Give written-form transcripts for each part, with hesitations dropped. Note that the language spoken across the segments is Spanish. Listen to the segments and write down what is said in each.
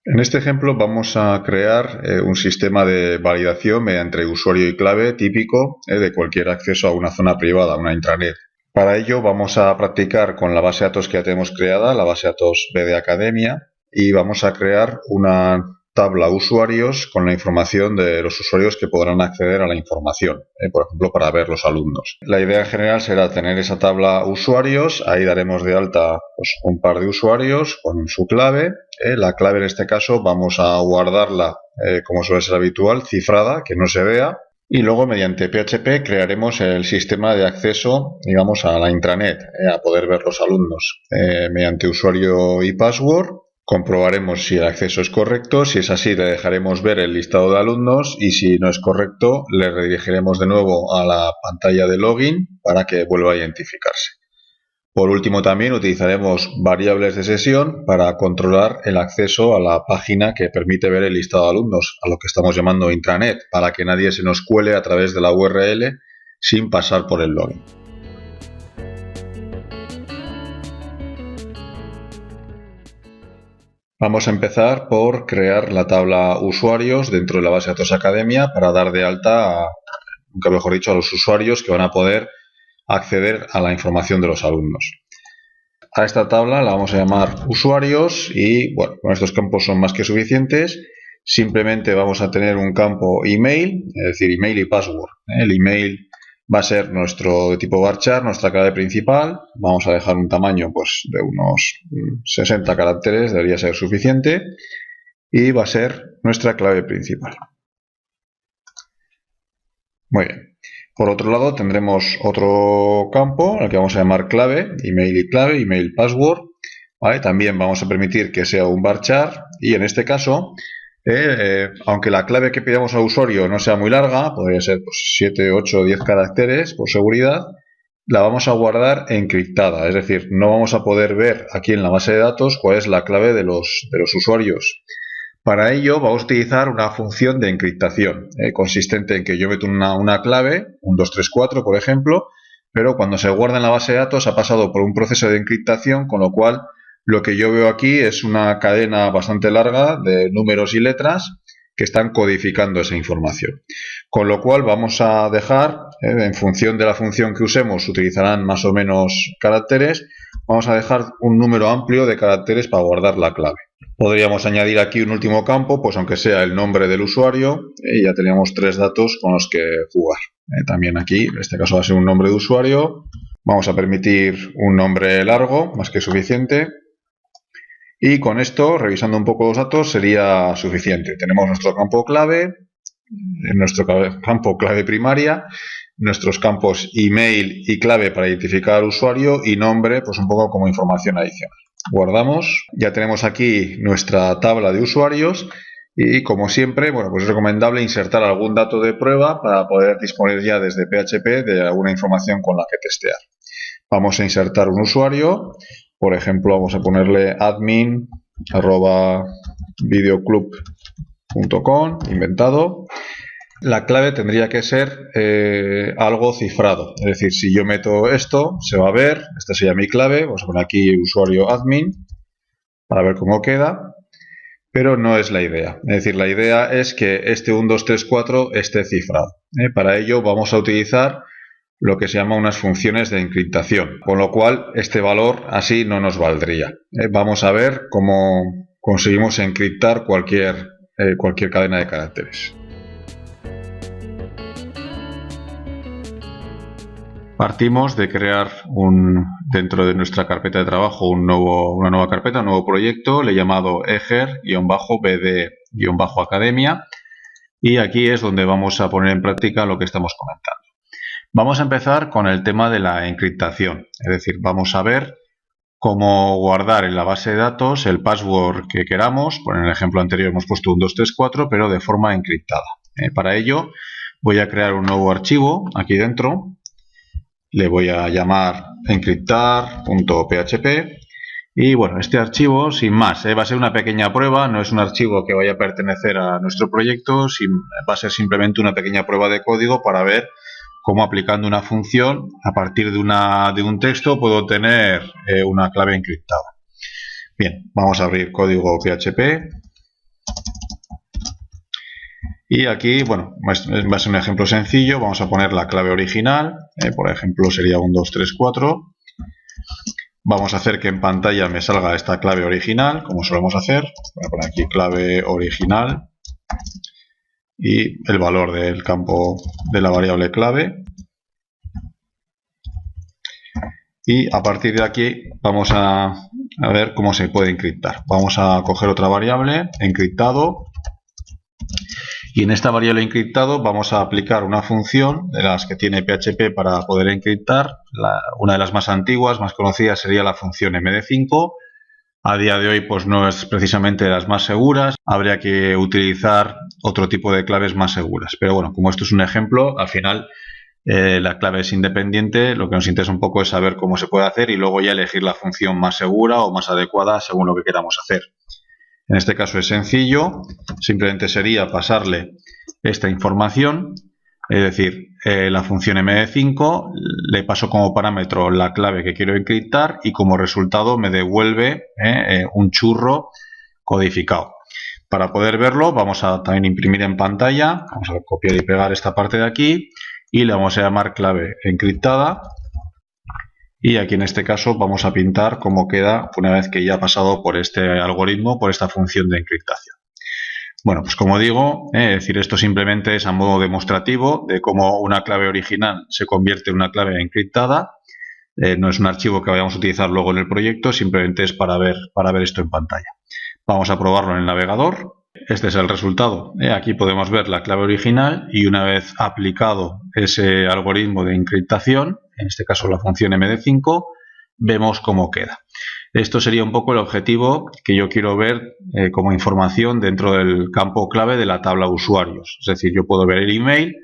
En este ejemplo vamos a crear un sistema de validación mediante usuario y clave típico de cualquier acceso a una zona privada, una intranet. Para ello vamos a practicar con la base de datos que ya tenemos creada, la base de datos BD Academia, y vamos a crear una tabla usuarios con la información de los usuarios que podrán acceder a la información, por ejemplo, para ver los alumnos. La idea en general será tener esa tabla usuarios, ahí daremos de alta un par de usuarios con su clave. La clave en este caso vamos a guardarla, como suele ser habitual, cifrada, que no se vea. Y luego mediante PHP crearemos el sistema de acceso, digamos, a la intranet, a poder ver los alumnos mediante usuario y password. Comprobaremos si el acceso es correcto, si es así le dejaremos ver el listado de alumnos y si no es correcto le redirigiremos de nuevo a la pantalla de login para que vuelva a identificarse. Por último también utilizaremos variables de sesión para controlar el acceso a la página que permite ver el listado de alumnos, a lo que estamos llamando intranet, para que nadie se nos cuele a través de la URL sin pasar por el login. Vamos a empezar por crear la tabla usuarios dentro de la base de datos Academia para dar de alta, nunca mejor dicho, a los usuarios que van a poder acceder a la información de los alumnos. A esta tabla la vamos a llamar usuarios y bueno, con estos campos son más que suficientes. Simplemente vamos a tener un campo email, es decir, email y password. El email va a ser nuestro de tipo varchar, nuestra clave principal. Vamos a dejar un tamaño pues de unos 60 caracteres, debería ser suficiente. Y va a ser nuestra clave principal. Muy bien. Por otro lado tendremos otro campo al que vamos a llamar clave, email y clave, email password. ¿Vale? También vamos a permitir que sea un varchar y en este caso, aunque la clave que pidamos al usuario no sea muy larga, podría ser pues, 7, 8, 10 caracteres por seguridad, la vamos a guardar encriptada, es decir, no vamos a poder ver aquí en la base de datos cuál es la clave de los usuarios. Para ello vamos a utilizar una función de encriptación, consistente en que yo meto una clave, un 234 por ejemplo, pero cuando se guarda en la base de datos ha pasado por un proceso de encriptación, con lo cual lo que yo veo aquí es una cadena bastante larga de números y letras que están codificando esa información. Con lo cual vamos a dejar, en función de la función que usemos, utilizarán más o menos caracteres, vamos a dejar un número amplio de caracteres para guardar la clave. Podríamos añadir aquí un último campo, pues aunque sea el nombre del usuario, y ya teníamos 3 datos con los que jugar. También aquí, en este caso va a ser un nombre de usuario. Vamos a permitir un nombre largo, más que suficiente. Y con esto, revisando un poco los datos, sería suficiente. Tenemos nuestro campo clave, nuestro campo clave primaria, nuestros campos email y clave para identificar al usuario y nombre, pues un poco como información adicional. Guardamos, ya tenemos aquí nuestra tabla de usuarios y como siempre, bueno, pues es recomendable insertar algún dato de prueba para poder disponer ya desde PHP de alguna información con la que testear. Vamos a insertar un usuario, por ejemplo, vamos a ponerle admin@videoclub.com, inventado. La clave tendría que ser algo cifrado, es decir, si yo meto esto, se va a ver, esta sería mi clave, vamos a poner aquí usuario admin para ver cómo queda, pero no es la idea, es decir, la idea es que este 1234 esté cifrado. Para ello vamos a utilizar lo que se llama unas funciones de encriptación, con lo cual este valor así no nos valdría. Vamos a ver cómo conseguimos encriptar cualquier cadena de caracteres. Partimos de crear dentro de nuestra carpeta de trabajo una nueva carpeta, un nuevo proyecto, le he llamado eger-bd-academia, y aquí es donde vamos a poner en práctica lo que estamos comentando. Vamos a empezar con el tema de la encriptación, es decir, vamos a ver cómo guardar en la base de datos el password que queramos. Por el ejemplo anterior hemos puesto un 234, pero de forma encriptada. Para ello voy a crear un nuevo archivo aquí dentro. Le voy a llamar encriptar.php y bueno, este archivo sin más, va a ser una pequeña prueba, no es un archivo que vaya a pertenecer a nuestro proyecto, va a ser simplemente una pequeña prueba de código para ver cómo aplicando una función a partir de un texto puedo obtener una clave encriptada. Bien, vamos a abrir código PHP Y aquí, bueno, va a ser un ejemplo sencillo. Vamos a poner la clave original. Por ejemplo, sería 1234. Vamos a hacer que en pantalla me salga esta clave original, como solemos hacer. Voy a poner aquí clave original y el valor del campo de la variable clave. Y a partir de aquí vamos a ver cómo se puede encriptar. Vamos a coger otra variable, encriptado. Y en esta variable encriptado vamos a aplicar una función de las que tiene PHP para poder encriptar. Una de las más antiguas, más conocidas, sería la función MD5. A día de hoy pues no es precisamente de las más seguras. Habría que utilizar otro tipo de claves más seguras. Pero bueno, como esto es un ejemplo, al final la clave es independiente. Lo que nos interesa un poco es saber cómo se puede hacer y luego ya elegir la función más segura o más adecuada según lo que queramos hacer. En este caso es sencillo, simplemente sería pasarle esta información, es decir, la función MD5, le paso como parámetro la clave que quiero encriptar y como resultado me devuelve un churro codificado. Para poder verlo vamos a también imprimir en pantalla, vamos a copiar y pegar esta parte de aquí y le vamos a llamar clave encriptada. Y aquí en este caso vamos a pintar cómo queda una vez que ya ha pasado por este algoritmo, por esta función de encriptación. Bueno, pues como digo, es decir, esto simplemente es a modo demostrativo de cómo una clave original se convierte en una clave encriptada. No es un archivo que vayamos a utilizar luego en el proyecto, simplemente es para ver esto en pantalla. Vamos a probarlo en el navegador. Este es el resultado. Aquí podemos ver la clave original y una vez aplicado ese algoritmo de encriptación, en este caso la función MD5, vemos cómo queda. Esto sería un poco el objetivo que yo quiero ver como información dentro del campo clave de la tabla usuarios. Es decir, yo puedo ver el email,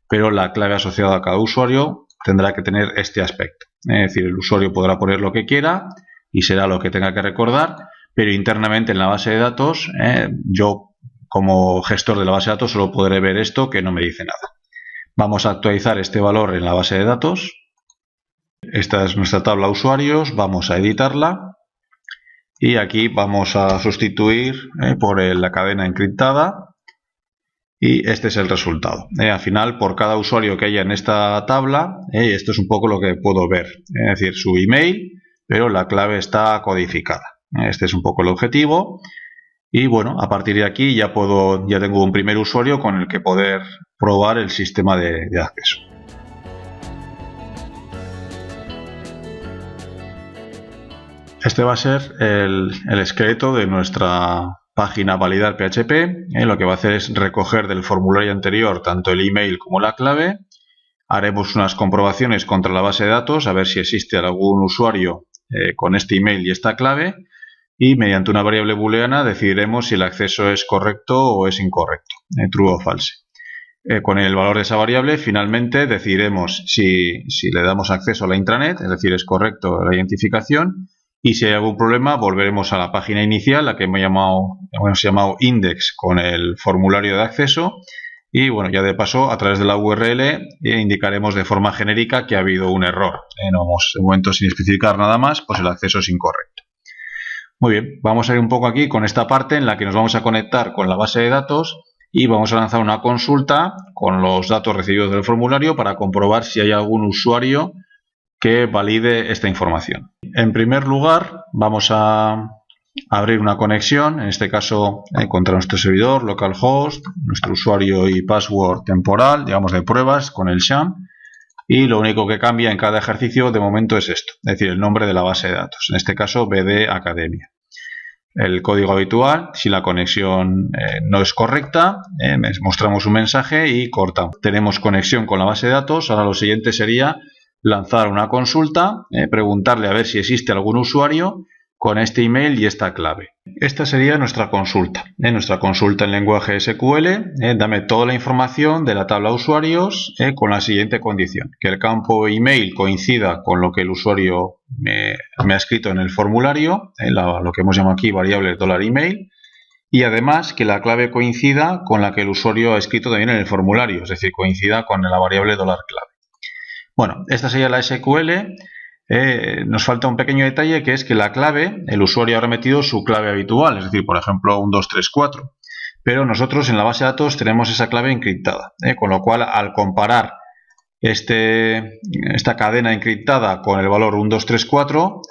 pero la clave asociada a cada usuario tendrá que tener este aspecto. Es decir, el usuario podrá poner lo que quiera y será lo que tenga que recordar, pero internamente en la base de datos, yo como gestor de la base de datos solo podré ver esto que no me dice nada. Vamos a actualizar este valor en la base de datos. Esta es nuestra tabla usuarios, vamos a editarla y aquí vamos a sustituir por la cadena encriptada y este es el resultado. Al final, por cada usuario que haya en esta tabla, esto es un poco lo que puedo ver, es decir, su email, pero la clave está codificada. Este es un poco el objetivo y bueno, a partir de aquí ya tengo un primer usuario con el que poder probar el sistema de acceso. Este va a ser el esqueleto de nuestra página validar PHP. Lo que va a hacer es recoger del formulario anterior tanto el email como la clave. Haremos unas comprobaciones contra la base de datos a ver si existe algún usuario con este email y esta clave. Y mediante una variable booleana decidiremos si el acceso es correcto o es incorrecto, true o false. Con el valor de esa variable finalmente decidiremos si le damos acceso a la intranet, es decir, es correcto la identificación. Y si hay algún problema, volveremos a la página inicial, la que hemos llamado index con el formulario de acceso. Y bueno, ya de paso, a través de la URL indicaremos de forma genérica que ha habido un error. No vamos, de momento, sin especificar nada más, pues el acceso es incorrecto. Muy bien, vamos a ir un poco aquí con esta parte en la que nos vamos a conectar con la base de datos y vamos a lanzar una consulta con los datos recibidos del formulario para comprobar si hay algún usuario que valide esta información. En primer lugar, vamos a abrir una conexión, en este caso contra nuestro servidor, localhost, nuestro usuario y password temporal, digamos de pruebas, con el sham. Y lo único que cambia en cada ejercicio de momento es esto, es decir, el nombre de la base de datos, en este caso BD Academia. El código habitual, si la conexión no es correcta, mostramos un mensaje y cortamos. Tenemos conexión con la base de datos, ahora lo siguiente sería lanzar una consulta, preguntarle a ver si existe algún usuario con este email y esta clave. Esta sería nuestra consulta. Nuestra consulta en lenguaje SQL, dame toda la información de la tabla usuarios con la siguiente condición. Que el campo email coincida con lo que el usuario me ha escrito en el formulario, lo que hemos llamado aquí variable $email. Y además que la clave coincida con la que el usuario ha escrito también en el formulario, es decir, coincida con la variable $clave. Bueno, esta sería la SQL. Nos falta un pequeño detalle que es que la clave, el usuario habrá metido su clave habitual, es decir, por ejemplo, 1234. pero nosotros en la base de datos tenemos esa clave encriptada, con lo cual al comparar esta cadena encriptada con el valor 1234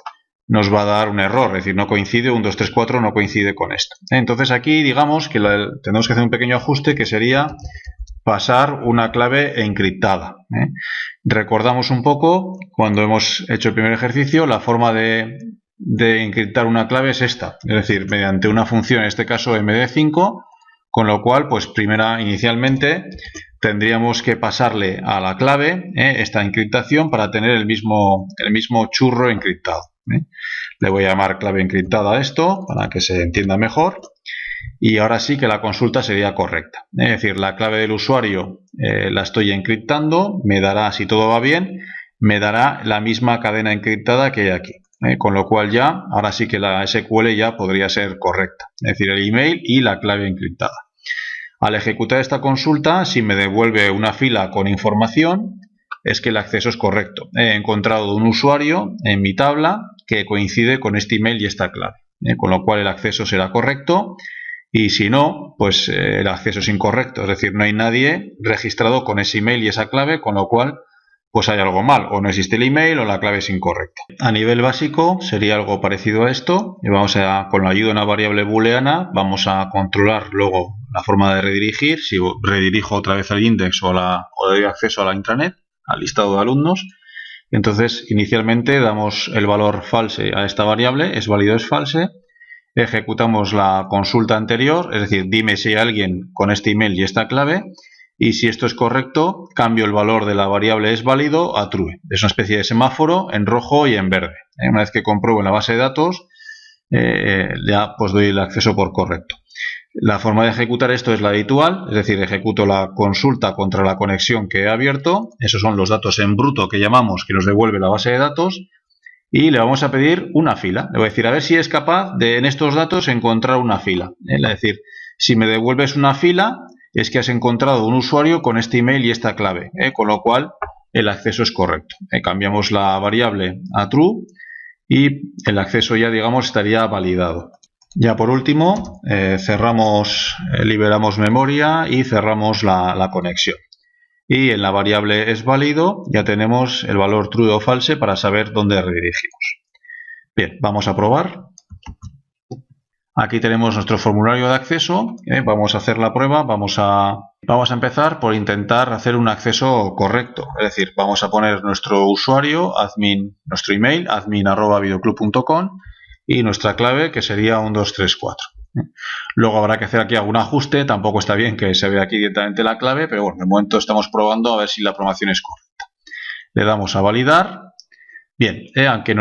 nos va a dar un error, es decir, no coincide, 1234 no coincide con esto. Entonces aquí digamos que tenemos que hacer un pequeño ajuste, que sería pasar una clave encriptada. Recordamos un poco, cuando hemos hecho el primer ejercicio, la forma de encriptar una clave es esta, es decir, mediante una función, en este caso MD5, con lo cual, pues inicialmente tendríamos que pasarle a la clave esta encriptación para tener el mismo churro encriptado. Le voy a llamar clave encriptada a esto para que se entienda mejor, y ahora sí que la consulta sería correcta. Es decir, la clave del usuario la estoy encriptando, me dará, si todo va bien, me dará la misma cadena encriptada que hay aquí. Con lo cual ya, ahora sí que la SQL ya podría ser correcta, es decir, el email y la clave encriptada. Al ejecutar esta consulta, si me devuelve una fila con información, es que el acceso es correcto. He encontrado un usuario en mi tabla que coincide con este email y esta clave, con lo cual el acceso será correcto, y si no, pues el acceso es incorrecto, es decir, no hay nadie registrado con ese email y esa clave, con lo cual pues hay algo mal, o no existe el email o la clave es incorrecta. A nivel básico sería algo parecido a esto, y con la ayuda de una variable booleana vamos a controlar luego la forma de redirigir, si redirijo otra vez al index o le doy acceso a la intranet, al listado de alumnos. Entonces inicialmente damos el valor false a esta variable, es válido, es false, ejecutamos la consulta anterior, es decir, dime si hay alguien con este email y esta clave, y si esto es correcto, cambio el valor de la variable es válido a true. Es una especie de semáforo en rojo y en verde. Una vez que compruebo en la base de datos, ya pues doy el acceso por correcto. La forma de ejecutar esto es la habitual, es decir, ejecuto la consulta contra la conexión que he abierto. Esos son los datos en bruto que llamamos, que nos devuelve la base de datos. Y le vamos a pedir una fila. Le voy a decir, a ver si es capaz de en estos datos encontrar una fila. Es decir, si me devuelves una fila, es que has encontrado un usuario con este email y esta clave, con lo cual el acceso es correcto. Cambiamos la variable a true y el acceso ya, digamos, estaría validado. Ya por último, liberamos memoria y cerramos la conexión. Y en la variable es válido ya tenemos el valor true o false para saber dónde redirigimos. Bien, vamos a probar. Aquí tenemos nuestro formulario de acceso. Vamos a hacer la prueba. Vamos a empezar por intentar hacer un acceso correcto. Es decir, vamos a poner nuestro usuario, admin, nuestro email, admin@videoclub.com, y nuestra clave, que sería 1234. Luego habrá que hacer aquí algún ajuste. Tampoco está bien que se vea aquí directamente la clave, pero bueno, de momento estamos probando a ver si la programación es correcta. Le damos a validar. Bien, aunque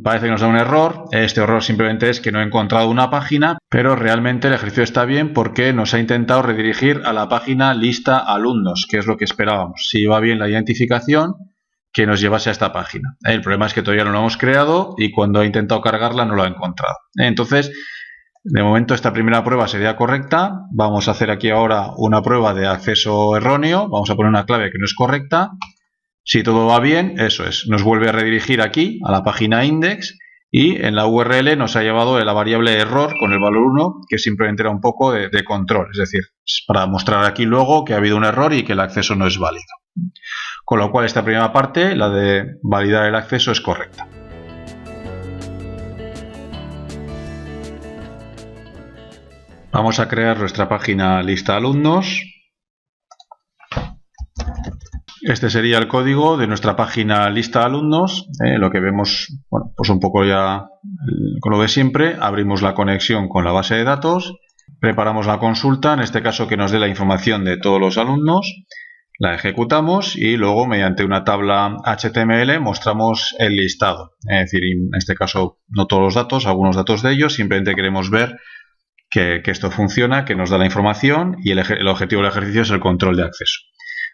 parece que nos da un error, este error simplemente es que no he encontrado una página, pero realmente el ejercicio está bien porque nos ha intentado redirigir a la página lista alumnos, que es lo que esperábamos. Si iba bien la identificación, que nos llevase a esta página. El problema es que todavía no lo hemos creado y cuando he intentado cargarla no lo ha encontrado. Entonces, de momento esta primera prueba sería correcta. Vamos a hacer aquí ahora una prueba de acceso erróneo. Vamos a poner una clave que no es correcta. Si todo va bien, eso es, nos vuelve a redirigir aquí a la página index y en la URL nos ha llevado la variable error con el valor 1, que simplemente era un poco de control, es decir, para mostrar aquí luego que ha habido un error y que el acceso no es válido. Con lo cual esta primera parte, la de validar el acceso, es correcta. Vamos a crear nuestra página lista alumnos. Este sería el código de nuestra página lista alumnos. Lo que vemos, bueno, pues un poco ya con lo de siempre. Abrimos la conexión con la base de datos, preparamos la consulta, en este caso que nos dé la información de todos los alumnos, la ejecutamos y luego mediante una tabla HTML mostramos el listado. Es decir, en este caso no todos los datos, algunos datos de ellos, simplemente queremos ver que esto funciona, que nos da la información y el objetivo del ejercicio es el control de acceso.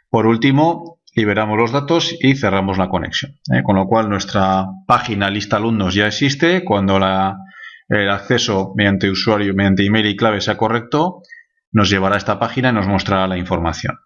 Por último, liberamos los datos y cerramos la conexión. Con lo cual nuestra página lista alumnos ya existe. Cuando el acceso mediante usuario, mediante email y clave sea correcto, nos llevará a esta página y nos mostrará la información.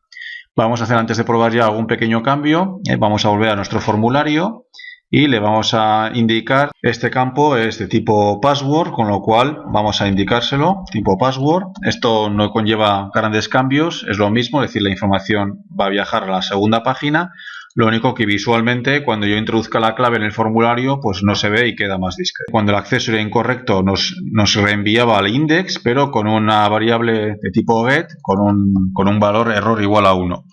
Vamos a hacer, antes de probar ya, algún pequeño cambio. Vamos a volver a nuestro formulario y le vamos a indicar este campo es de tipo password, con lo cual vamos a indicárselo tipo password. Esto no conlleva grandes cambios, es lo mismo, es decir, la información va a viajar a la segunda página. Lo único que visualmente, cuando yo introduzca la clave en el formulario, pues no se ve y queda más discreto. Cuando el acceso era incorrecto, nos reenviaba al index, pero con una variable de tipo get, con un valor error igual a 1.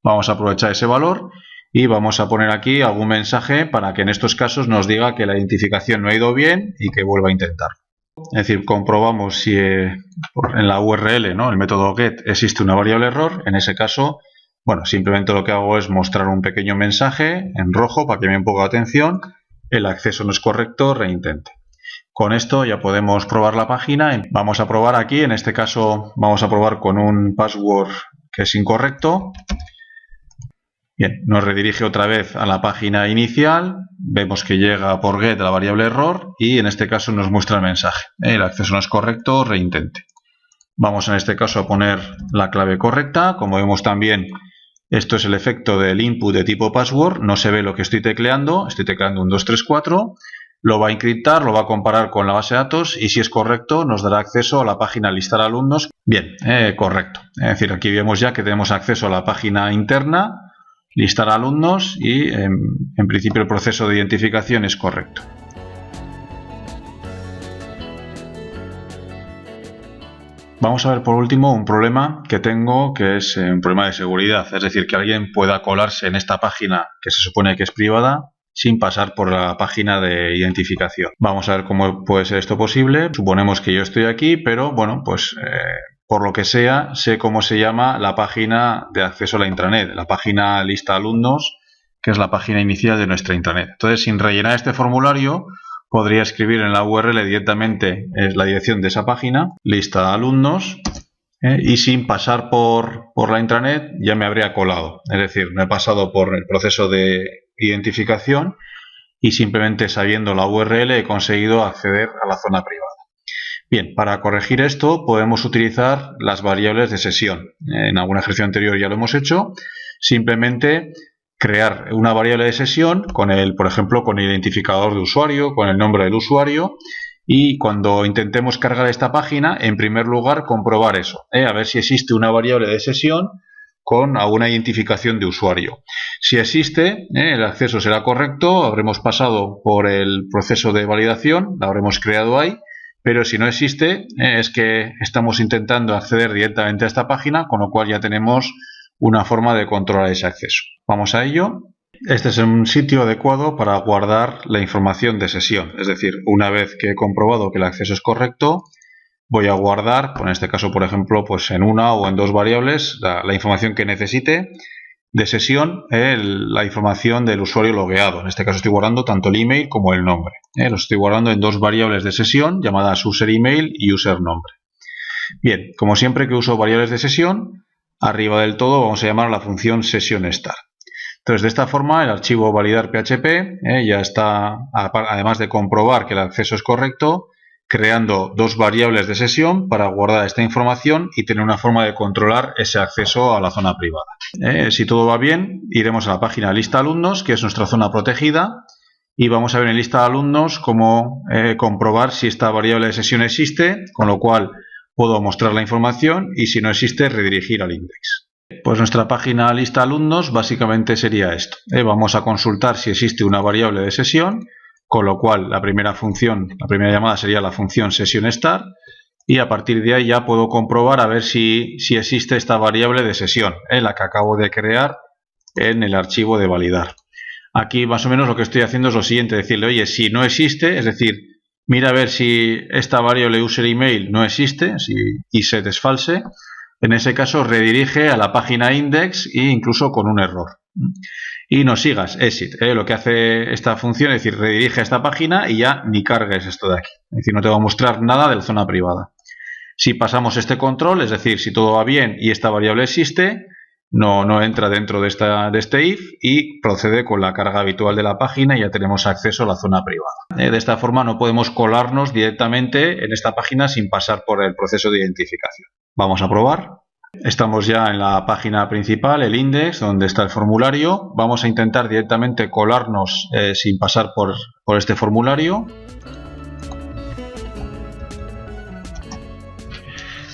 Vamos a aprovechar ese valor y vamos a poner aquí algún mensaje para que en estos casos nos diga que la identificación no ha ido bien y que vuelva a intentar. Es decir, comprobamos si en la URL, ¿no?, el método get, existe una variable error. En ese caso, bueno, simplemente lo que hago es mostrar un pequeño mensaje en rojo para que me ponga atención. El acceso no es correcto, reintente. Con esto ya podemos probar la página. Vamos a probar aquí, en este caso vamos a probar con un password que es incorrecto. Bien, nos redirige otra vez a la página inicial, vemos que llega por get la variable error y en este caso nos muestra el mensaje. El acceso no es correcto, reintente. Vamos en este caso a poner la clave correcta. Como vemos también, esto es el efecto del input de tipo password, no se ve lo que estoy tecleando 1, 2, 3, 4. Lo va a encriptar, lo va a comparar con la base de datos y si es correcto nos dará acceso a la página listar alumnos. Bien, correcto. Es decir, aquí vemos ya que tenemos acceso a la página interna, listar alumnos y en principio el proceso de identificación es correcto. Vamos a ver por último un problema que tengo, que es un problema de seguridad, es decir, que alguien pueda colarse en esta página que se supone que es privada sin pasar por la página de identificación. Vamos a ver cómo puede ser esto posible. Suponemos que yo estoy aquí, pero bueno, pues por lo que sea, sé cómo se llama la página de acceso a la intranet, la página lista alumnos, que es la página inicial de nuestra intranet. Entonces, sin rellenar este formulario, podría escribir en la URL directamente la dirección de esa página, lista alumnos, y sin pasar por la intranet ya me habría colado. Es decir, no he pasado por el proceso de identificación y simplemente sabiendo la URL he conseguido acceder a la zona privada. Bien, para corregir esto podemos utilizar las variables de sesión. En algún ejercicio anterior ya lo hemos hecho. Simplemente crear una variable de sesión con por ejemplo, con el identificador de usuario, con el nombre del usuario, y cuando intentemos cargar esta página, en primer lugar comprobar eso, a ver si existe una variable de sesión con alguna identificación de usuario. Si existe, el acceso será correcto, habremos pasado por el proceso de validación, la habremos creado ahí, pero si no existe, es que estamos intentando acceder directamente a esta página, con lo cual ya tenemos una forma de controlar ese acceso. Vamos a ello. Este es un sitio adecuado para guardar la información de sesión, es decir, una vez que he comprobado que el acceso es correcto, voy a guardar, en este caso por ejemplo, pues en una o en dos variables, la información que necesite de sesión, la información del usuario logueado. En este caso estoy guardando tanto el email como el nombre. Lo estoy guardando en dos variables de sesión llamadas user email y user nombre. Bien, como siempre que uso variables de sesión, arriba del todo vamos a llamar a la función session_start. Entonces, de esta forma, el archivo validar PHP ya está, además de comprobar que el acceso es correcto, creando dos variables de sesión para guardar esta información y tener una forma de controlar ese acceso a la zona privada. Si todo va bien, iremos a la página lista alumnos, que es nuestra zona protegida, y vamos a ver en lista de alumnos cómo comprobar si esta variable de sesión existe, con lo cual puedo mostrar la información y si no existe, redirigir al index. Pues nuestra página lista alumnos básicamente sería esto. Vamos a consultar si existe una variable de sesión, con lo cual la primera llamada sería la función session_start y a partir de ahí ya puedo comprobar a ver si existe esta variable de sesión, la que acabo de crear en el archivo de validar. Aquí más o menos lo que estoy haciendo es lo siguiente, decirle, oye, si no existe, es decir, mira a ver si esta variable user email no existe, y se desfalse. En ese caso redirige a la página index e incluso con un error. Y no sigas, exit. Lo que hace esta función es decir, redirige a esta página y ya ni cargues esto de aquí. Es decir, no te va a mostrar nada de la zona privada. Si pasamos este control, es decir, si todo va bien y esta variable existe, no entra dentro de este if y procede con la carga habitual de la página y ya tenemos acceso a la zona privada. De esta forma no podemos colarnos directamente en esta página sin pasar por el proceso de identificación. Vamos a probar. Estamos ya en la página principal, el index, donde está el formulario. Vamos a intentar directamente colarnos sin pasar por este formulario.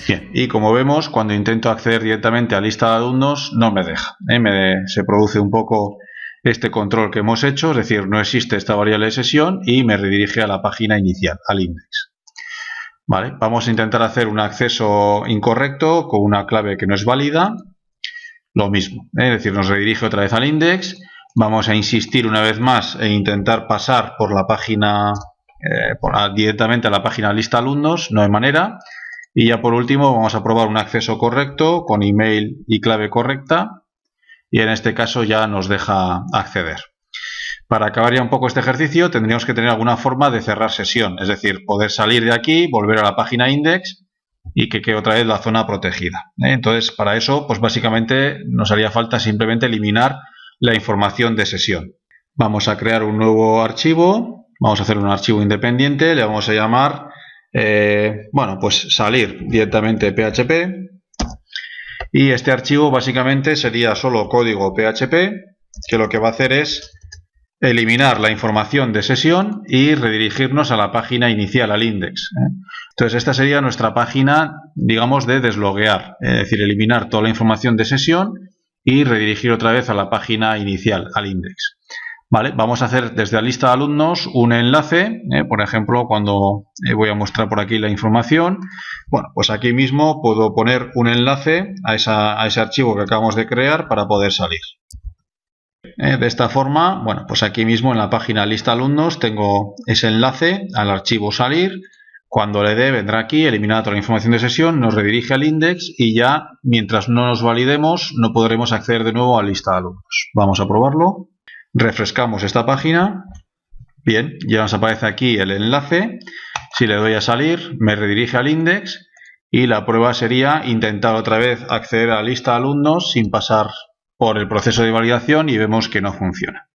Bien, y como vemos, cuando intento acceder directamente a lista de alumnos, no me deja. Se produce un poco este control que hemos hecho, es decir, no existe esta variable de sesión y me redirige a la página inicial, al index. Vale, vamos a intentar hacer un acceso incorrecto con una clave que no es válida. Lo mismo, es decir, nos redirige otra vez al index. Vamos a insistir una vez más e intentar pasar por la página, directamente a la página lista alumnos, no hay manera. Y ya por último vamos a probar un acceso correcto con email y clave correcta. Y en este caso ya nos deja acceder. Para acabar ya un poco este ejercicio tendríamos que tener alguna forma de cerrar sesión, es decir, poder salir de aquí, volver a la página index y que quede otra vez la zona protegida. Entonces, para eso, pues básicamente nos haría falta simplemente eliminar la información de sesión. Vamos a crear un nuevo archivo, vamos a hacer un archivo independiente, le vamos a llamar, bueno, pues salir directamente PHP. Y este archivo básicamente sería solo código PHP, que lo que va a hacer es eliminar la información de sesión y redirigirnos a la página inicial, al index. Entonces esta sería nuestra página, digamos, de desloguear, es decir, eliminar toda la información de sesión y redirigir otra vez a la página inicial, al index. Vale, vamos a hacer desde la lista de alumnos un enlace, por ejemplo, cuando voy a mostrar por aquí la información, bueno, pues aquí mismo puedo poner un enlace a ese archivo que acabamos de crear para poder salir. De esta forma, bueno, pues aquí mismo en la página lista alumnos tengo ese enlace al archivo salir. Cuando le dé, vendrá aquí, eliminar toda la información de sesión, nos redirige al index y ya, mientras no nos validemos, no podremos acceder de nuevo a la lista de alumnos. Vamos a probarlo. Refrescamos esta página. Bien, ya nos aparece aquí el enlace. Si le doy a salir, me redirige al index y la prueba sería intentar otra vez acceder a la lista de alumnos sin pasar por el proceso de validación y vemos que no funciona.